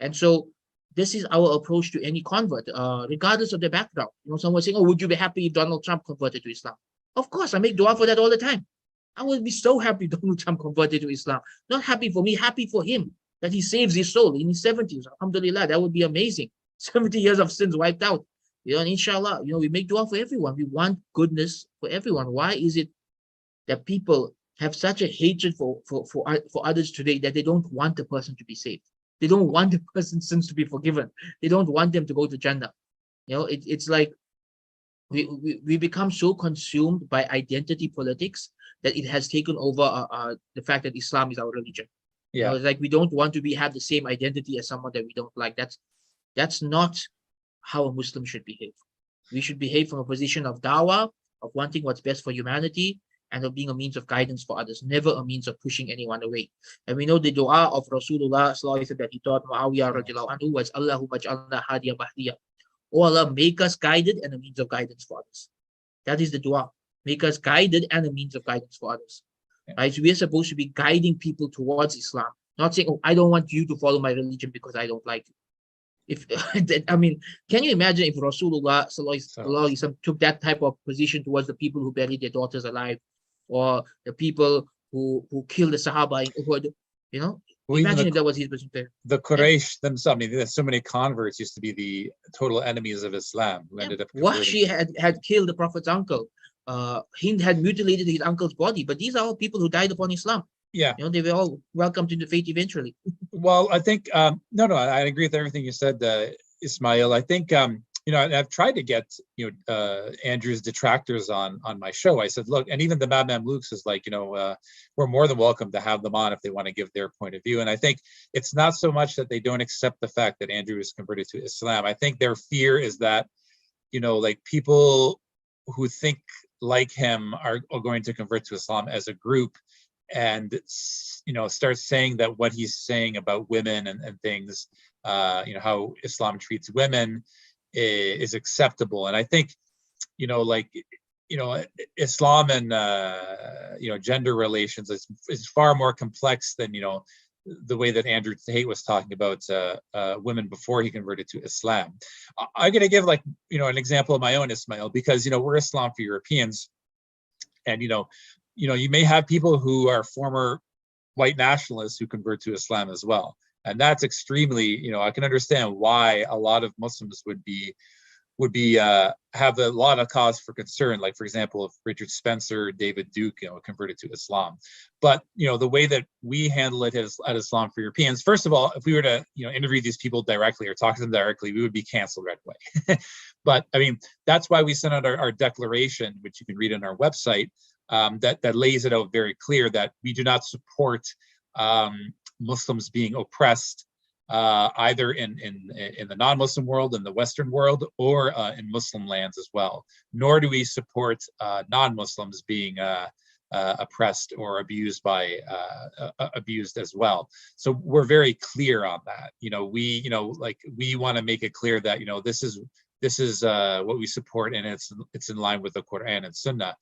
And so this is our approach to any convert, regardless of their background. Someone saying, "Oh, would you be happy if Donald Trump converted to Islam?" Of course, I make dua for that all the time. I would be so happy Donald Trump converted to Islam. Not happy for me, happy for him, that he saves his soul in his 70s. Alhamdulillah, that would be amazing. 70 years of sins wiped out. And inshallah, we make dua for everyone. We want goodness for everyone. Why is it that people have such a hatred for others today that they don't want the person to be saved? They don't want the person's sins to be forgiven. They don't want them to go to Jannah. It's like we become so consumed by identity politics that it has taken over the fact that Islam is our religion. Yeah. It's like we don't want to have the same identity as someone that we don't like. That's not how a Muslim should behave. We should behave from a position of dawah, of wanting what's best for humanity, and of being a means of guidance for others, never a means of pushing anyone away. And we know the dua of Rasulullah that he taught Muawiyah radiallahu anhu was, "Allahumma ja'alna hadiya bahdiya." Oh Allah, make us guided and a means of guidance for others. That is the dua. Make us guided and a means of guidance for others. Right? So we are supposed to be guiding people towards Islam, not saying, "Oh, I don't want you to follow my religion because I don't like it." Can you imagine if Rasulullah took that type of position towards the people who buried their daughters alive, or the people who killed the Sahaba in Uhud? Well, even Imagine if that was his position there. the Yeah, Quraysh themselves, I mean, there's so many converts used to be the total enemies of Islam who yeah. ended up converting. Wahshi had killed the Prophet's uncle. Hind had mutilated his uncle's body. But these are all people who died upon Islam. Yeah. You know, they were all welcomed into the faith eventually. Well, I think no, I agree with everything you said, Ismail. I think I've tried to get Andrew's detractors on my show. I said, look, and even the Madman Luke's is like, we're more than welcome to have them on if they want to give their point of view. And I think it's not so much that they don't accept the fact that Andrew is converted to Islam. I think their fear is that like people who think like him are going to convert to Islam as a group, and start saying that what he's saying about women and things, how Islam treats women is acceptable. And I think Islam and gender relations is far more complex than the way that Andrew Tate was talking about women before he converted to Islam. I'm going to give an example of my own, Ismail, because we're Islam for Europeans, and you may have people who are former white nationalists who convert to Islam as well. And that's extremely, I can understand why a lot of Muslims would have a lot of cause for concern. Like, for example, if Richard Spencer, David Duke, converted to Islam. But, the way that we handle it at Islam for Europeans, first of all, if we were to, interview these people directly or talk to them directly, we would be canceled right away. But I mean, that's why we sent out our declaration, which you can read on our website, that lays it out very clear that we do not support Muslims being oppressed either in the non-Muslim world, in the Western world, or in Muslim lands as well. Nor do we support non-Muslims being oppressed or abused as well. So we're very clear on that. We want to make it clear that this is what we support, and it's in line with the Quran and Sunnah.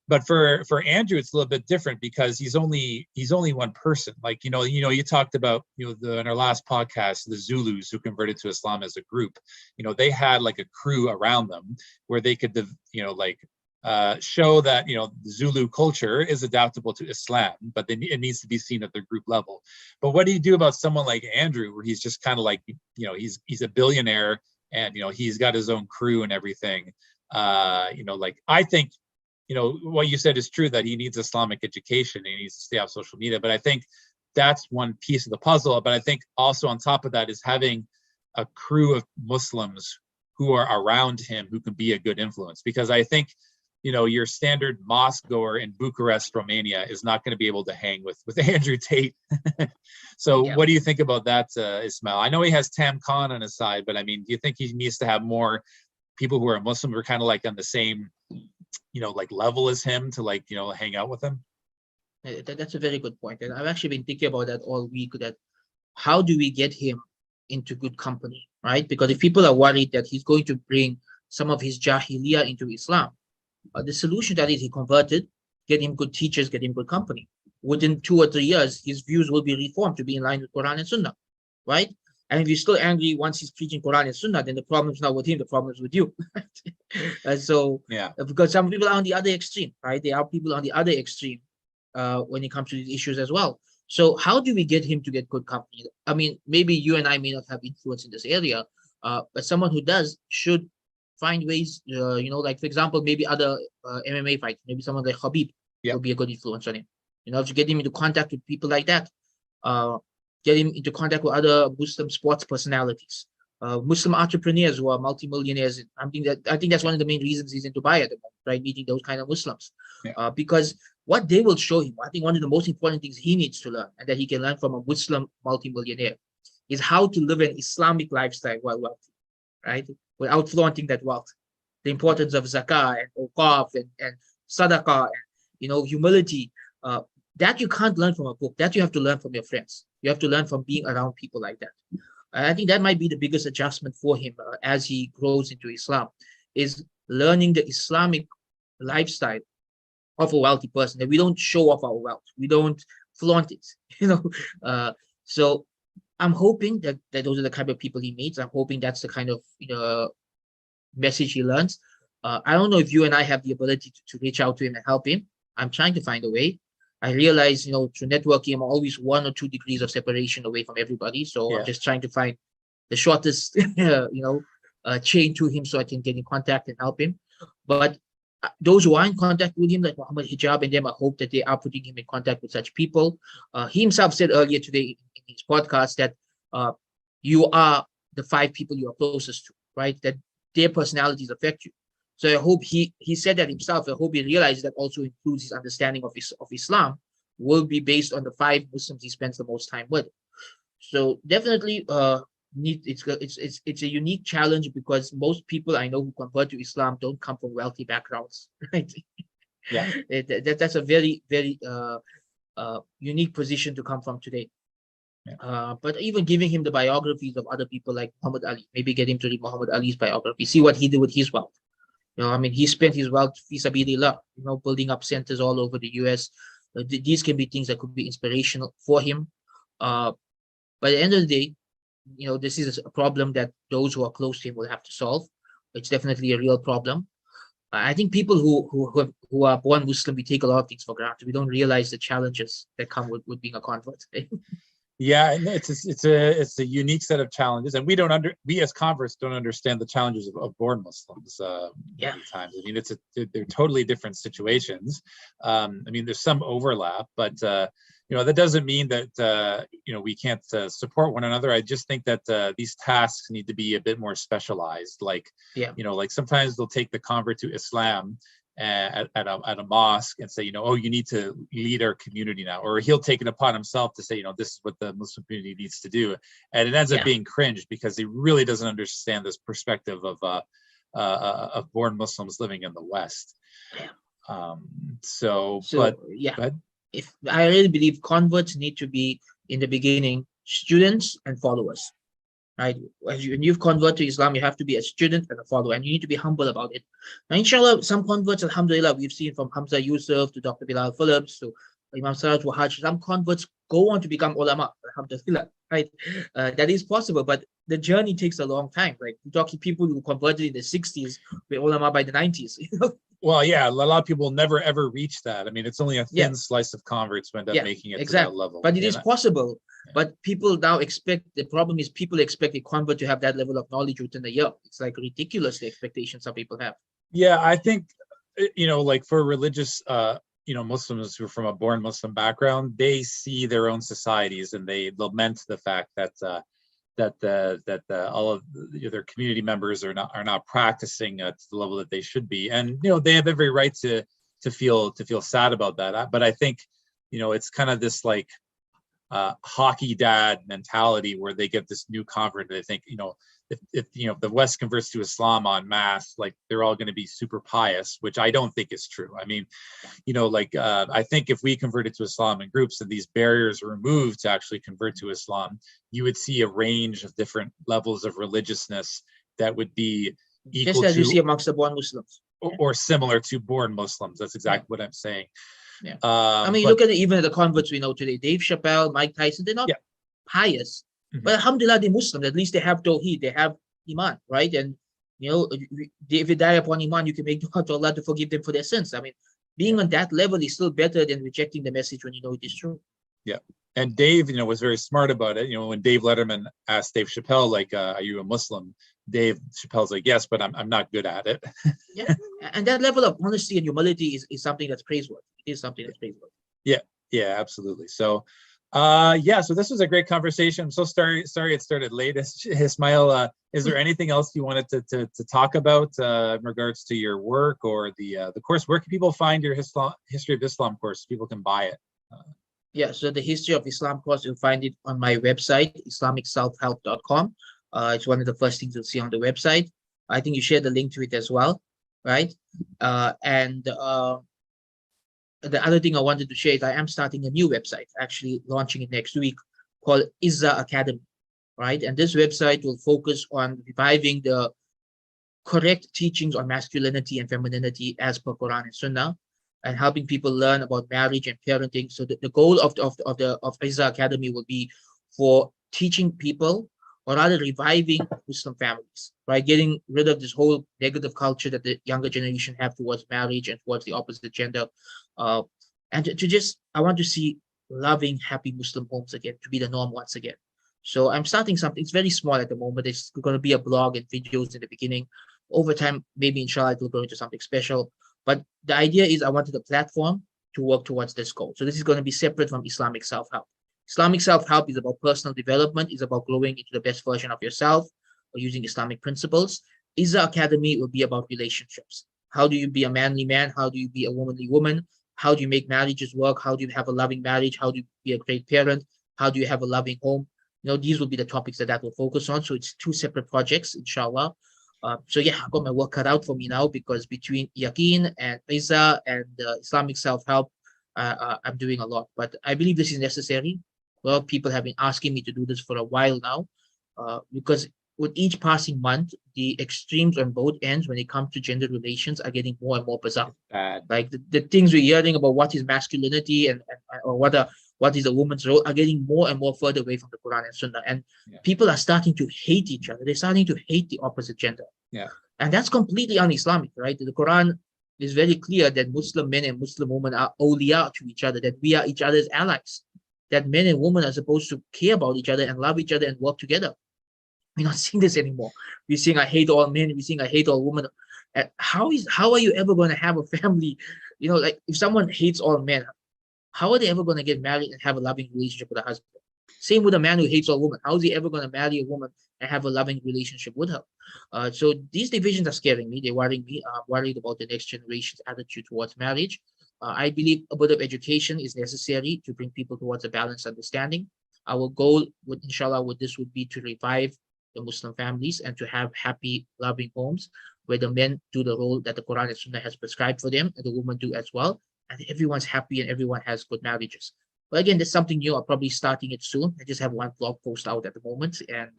But for Andrew, it's a little bit different because he's only one person. Like, you talked about, in our last podcast, the Zulus who converted to Islam as a group. They had like a crew around them where they could, show that, the Zulu culture is adaptable to Islam, but then it needs to be seen at the group level. But what do you do about someone like Andrew, where he's just kind of like, he's a billionaire and, he's got his own crew and everything. I think, what you said is true, that he needs Islamic education and he needs to stay off social media. But I think that's one piece of the puzzle. But I think also on top of that is having a crew of Muslims who are around him who can be a good influence. Because I think, your standard mosque goer in Bucharest, Romania is not going to be able to hang with Andrew Tate. So yeah. What do you think about that, Ismail? I know he has Tam Khan on his side, but I mean, do you think he needs to have more people who are Muslim who are kind of like on the same level as him to hang out with him? That's a very good point. And I've actually been thinking about that all week, that how do we get him into good company, right? Because if people are worried that he's going to bring some of his Jahiliyyah into Islam, the solution to that is he converted, get him good teachers, get him good company. Within 2 or 3 years, his views will be reformed to be in line with Quran and Sunnah, right? And if you're still angry once he's preaching Quran and Sunnah, then the problem's not with him, the problem is with you. Because some people are on the other extreme, right? There are people on the other extreme when it comes to these issues as well. So how do we get him to get good company? I mean, maybe you and I may not have influence in this area, but someone who does should find ways, like, for example, maybe other MMA fights, maybe someone like Khabib will be a good influence on him. To get him into contact with people like that, get him into contact with other Muslim sports personalities, Muslim entrepreneurs who are multimillionaires. I think that's one of the main reasons he's in Dubai at the moment, right? Meeting those kind of Muslims, because what they will show him, I think one of the most important things he needs to learn, and that he can learn from a Muslim multimillionaire, is how to live an Islamic lifestyle while wealthy, right? Without flaunting that wealth. The importance of zakah and awqaf and sadaqah and humility. That you can't learn from a book. That you have to learn from your friends. You have to learn from being around people like that. I think that might be the biggest adjustment for him as he grows into Islam, is learning the Islamic lifestyle of a wealthy person. That we don't show off our wealth. We don't flaunt it. So I'm hoping that those are the kind of people he meets. I'm hoping that's the kind of message he learns. I don't know if you and I have the ability to reach out to him and help him. I'm trying to find a way. I realize, through networking, I'm always 1 or 2 degrees of separation away from everybody. So I'm Yeah. just trying to find the shortest, chain to him so I can get in contact and help him. But those who are in contact with him, like Muhammad Hijab and them, I hope that they are putting him in contact with such people. He himself said earlier today in his podcast that uh, you are the 5 people you are closest to, right? That their personalities affect you. So I hope he said that himself. I hope he realizes that also includes his understanding of Islam will be based on the 5 Muslims he spends the most time with. So definitely, it's a unique challenge because most people I know who convert to Islam don't come from wealthy backgrounds, right? Yeah. That's a very very unique position to come from today. Yeah. But even giving him the biographies of other people like Muhammad Ali, maybe get him to read Muhammad Ali's biography, see what he did with his wealth. I mean, he spent his wealth fi sabilillah, building up centers all over the US. These can be things that could be inspirational for him. Uh, by the end of the day, this is a problem that those who are close to him will have to solve. It's definitely a real problem. I think people who are born Muslim, we take a lot of things for granted. We don't realize the challenges that come with being a convert. Yeah, and it's a unique set of challenges, and we as converts don't understand the challenges of born Muslims many times. I mean, they're totally different situations. I mean, there's some overlap, but that doesn't mean that we can't support one another. I just think that these tasks need to be a bit more specialized. Like like sometimes they'll take the convert to Islam at a mosque and say, oh, you need to lead our community now, or he'll take it upon himself to say, this is what the Muslim community needs to do, and it ends up being cringe because he really doesn't understand this perspective of born Muslims living in the West. But if I really believe converts need to be in the beginning students and followers. Right? When you've converted to Islam, you have to be a student and a follower, and you need to be humble about it. Now, inshallah, some converts, alhamdulillah, we've seen from Hamza Yusuf to Dr. Bilal Phillips to Imam Saraj Wahaj, some converts go on to become ulama, alhamdulillah, right? That is possible, but the journey takes a long time, right? We're talking people who converted in the 60s, were ulama by the 90s. Well, yeah, a lot of people never ever reach that. I mean, it's only a thin slice of converts who end up making it to that level. But it is possible. But people now expect, the problem is people expect a convert to have that level of knowledge within a year. It's like ridiculous, the expectations some people have. Yeah, I think, like for religious, Muslims who are from a born Muslim background, they see their own societies and they lament the fact that all of their community members are not practicing to the level that they should be, and they have every right to feel sad about that. But I think it's kind of this like hockey dad mentality where they get this new convert and they think if the West converts to Islam en masse, like they're all going to be super pious, which I don't think is true. I mean, I think if we converted to Islam in groups and these barriers are removed to actually convert to Islam, you would see a range of different levels of religiousness that would be equal just as to, you see amongst the born Muslims, or similar to born Muslims. That's exactly what I'm saying. Yeah. I mean, look at even the converts we know today, Dave Chappelle, Mike Tyson, they're not pious, but alhamdulillah, they're Muslim. At least they have Tawheed, they have Iman, right? And, if you die upon Iman, you can make dua to Allah to forgive them for their sins. I mean, being on that level is still better than rejecting the message when you know it is true. Yeah. And Dave, was very smart about it. When Dave Letterman asked Dave Chappelle, like, are you a Muslim? Dave Chappelle's like, yes, but I'm not good at it. Yeah. And that level of honesty and humility is something that's praiseworthy. It is something that's praiseworthy. Yeah, absolutely. So, so this was a great conversation. I'm so sorry it started late. Ismail, is there anything else you wanted to talk about in regards to your work or the course? Where can people find your History of Islam course? People can buy it. So the History of Islam course, you'll find it on my website, islamicselfhelp.com. It's one of the first things you'll see on the website. I think you shared the link to it as well, right? The other thing I wanted to share is I am starting a new website, actually launching it next week, called Izzah Academy, right? And this website will focus on reviving the correct teachings on masculinity and femininity as per Quran and Sunnah, and helping people learn about marriage and parenting. So the goal of Izzah Academy will be for teaching people, or rather reviving Muslim families, right? Getting rid of this whole negative culture that the younger generation have towards marriage and towards the opposite gender. and to just I want to see loving, happy Muslim homes again, to be the norm once again. So I'm starting something. It's very small at the moment. It's going to be a blog and videos in the beginning. Over time, maybe inshallah, it will go into something special. But the idea is I wanted a platform to work towards this goal. So this is going to be separate from Islamic self-help. Islamic self-help is about personal development, is about growing into the best version of yourself or using Islamic principles. Isa Academy will be about relationships. How do you be a manly man? How do you be a womanly woman? How do you make marriages work? How do you have a loving marriage? How do you be a great parent? How do you have a loving home? These will be the topics that will focus on. So it's two separate projects, inshallah. So yeah, I've got my work cut out for me now, because between Yaqeen and Isa and Islamic self-help, I'm doing a lot. But I believe this is necessary. Well, people have been asking me to do this for a while now, because with each passing month, the extremes on both ends when it comes to gender relations are getting more and more bizarre. Bad. Like the things we're hearing about what is masculinity and or what is a woman's role are getting more and more further away from the Quran and Sunnah. And people are starting to hate each other. They're starting to hate the opposite gender. Yeah. And that's completely un-Islamic, right? The Quran is very clear that Muslim men and Muslim women are awliya to each other, that we are each other's allies, that men and women are supposed to care about each other and love each other and work together. We're not seeing this anymore. We're seeing I hate all men. We're seeing I hate all women. How are you ever going to have a family? Like if someone hates all men, how are they ever going to get married and have a loving relationship with a husband? Same with a man who hates all women. How is he ever going to marry a woman and have a loving relationship with her? So these divisions are scaring me. They're worrying me. I'm worried about the next generation's attitude towards marriage. I believe a bit of education is necessary to bring people towards a balanced understanding. Our goal, inshallah, would be to revive the Muslim families and to have happy, loving homes where the men do the role that the Quran and Sunnah has prescribed for them, and the women do as well. And everyone's happy and everyone has good marriages. But again, there's something new. I'm probably starting it soon. I just have one blog post out at the moment, and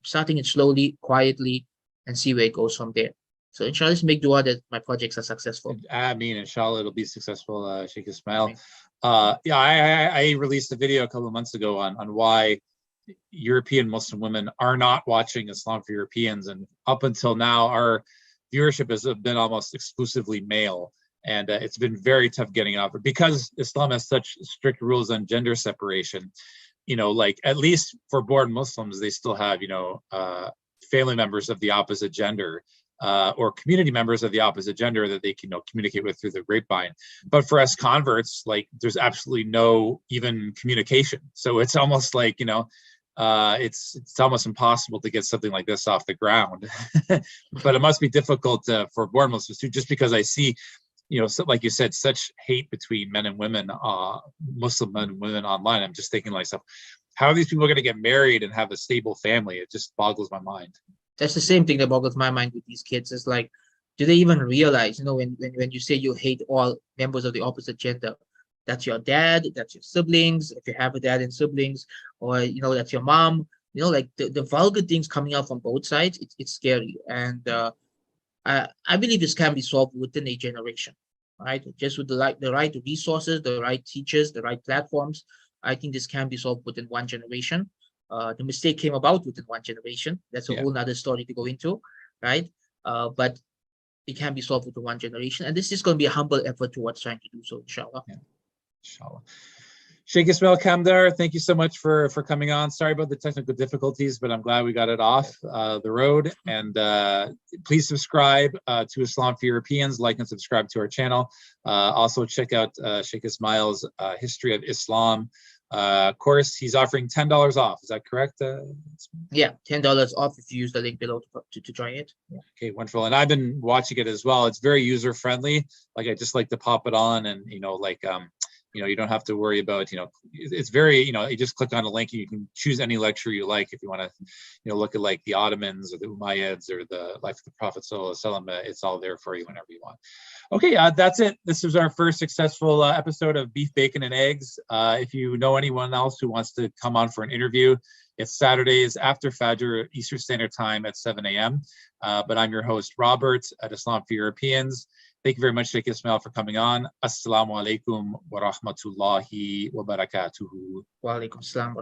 starting it slowly, quietly, and see where it goes from there. So inshallah, let's make dua that my projects are successful. I mean, inshallah, it'll be successful, Sheikh Ismail. I released a video a couple of months ago on why European Muslim women are not watching Islam for Europeans, and up until now, our viewership has been almost exclusively male. And it's been very tough getting out, because Islam has such strict rules on gender separation. Like at least for born Muslims, they still have, family members of the opposite gender or community members of the opposite gender that they can communicate with through the grapevine. But for us converts, like there's absolutely no even communication. So it's almost like, it's almost impossible to get something like this off the ground. But it must be difficult for born Muslims too, just because I see, so like you said, such hate between men and women, Muslim men and women online. I'm just thinking to myself, how are these people going to get married and have a stable family? It just boggles my mind. That's the same thing that boggles my mind with these kids. It's like, do they even realize, when you say you hate all members of the opposite gender, that's your dad, that's your siblings, if you have a dad and siblings, or, that's your mom, like the vulgar things coming out from both sides, it's scary. And I believe this can be solved within a generation, right? Just with the right resources, the right teachers, the right platforms. I think this can be solved within one generation. The mistake came about within one generation. That's a whole nother story to go into, right? But it can be solved within one generation. And this is going to be a humble effort towards trying to do so, inshallah. Yeah. Inshallah. Sheikh Ismail Kamdar, thank you so much for coming on. Sorry about the technical difficulties, but I'm glad we got it off the road. And please subscribe to Islam for Europeans, like and subscribe to our channel. Also check out Sheikh Ismail's History of Islam course. He's offering $10 off. Is that correct? Yeah, $10 off if you use the link below to try it. Yeah. Okay, wonderful. And I've been watching it as well. It's very user friendly. Like I just like to pop it on, and you don't have to worry about, it's very, you just click on a link and you can choose any lecture you like. If you want to, look at like the Ottomans or the Umayyads or the life of the Prophet Sallallahu Alaihi Wasallam, it's all there for you whenever you want. Okay, that's it. This was our first successful episode of Beef, Bacon, and Eggs. If you know anyone else who wants to come on for an interview, it's Saturdays after Fajr, Eastern Standard Time at 7 a.m. But I'm your host, Robert, at Islam for Europeans. Thank you very much, Sheikh Ismail, for coming on. Assalamu alaikum wa rahmatullahi wa barakatuhu. Wa alaikum assalam.